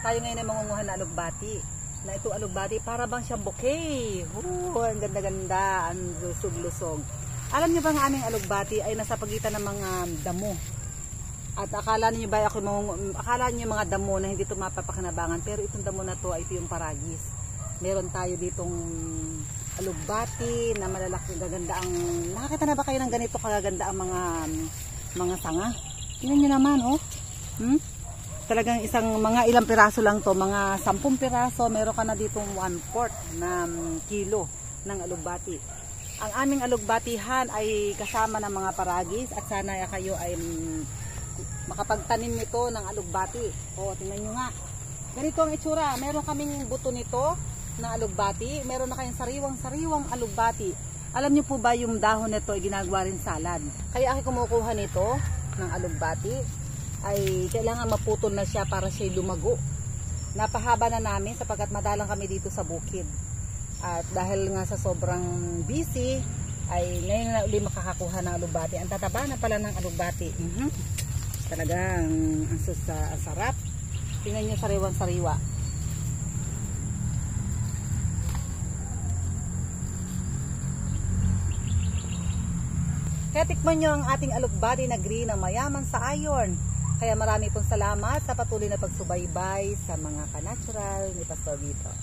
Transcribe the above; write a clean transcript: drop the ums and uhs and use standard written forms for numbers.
Tayo ngayon ay mangunguha na alugbati. Na ito alugbati, para bang siyang bouquet. Ang ganda-ganda, ang lusog-lusog. Alam niyo ba ang aming alugbati ay nasa pagitan ng mga damo. At akala niyo ba akala niyo mga damo na hindi ito mapapakinabangan, pero itong damo na to ay ito yung paragis. Meron tayo ditong alugbati na malalaki, gaganda ang, nakakita na ba kayo ng ganito kagaganda ang mga sanga? Tingnan niyo naman, oh. Talagang mga ilang piraso lang to, mga 10 piraso, meron ka na ditong 1/4 na kilo ng alugbati. Ang aming alugbatihan ay kasama ng mga paragis at sana kayo ay makapagtanim nito ng alugbati. O, tingnan nyo nga. Ganito ang itsura. Meron kaming buto nito na alugbati. Meron na kayong sariwang alugbati. Alam nyo po ba yung dahon nito ay ginagawa rin salad? Kaya ako kumukuha nito ng alugbati ay kailangan maputol na siya para siya lumago. Napahaba na namin sapagkat madalang kami dito sa bukid. At dahil nga sa sobrang busy, ay ngayon na uli makakakuha ng alugbati. Ang tataba na pala ng alugbati. Talagang ang sarap. Tingnan nyo, sariwang-sariwa. Kaya tikman nyo ang ating alugbati na green na mayaman sa iron. Kaya marami pong salamat sa patuloy na pagsubaybay sa mga ka-natural ni Pastor Vito.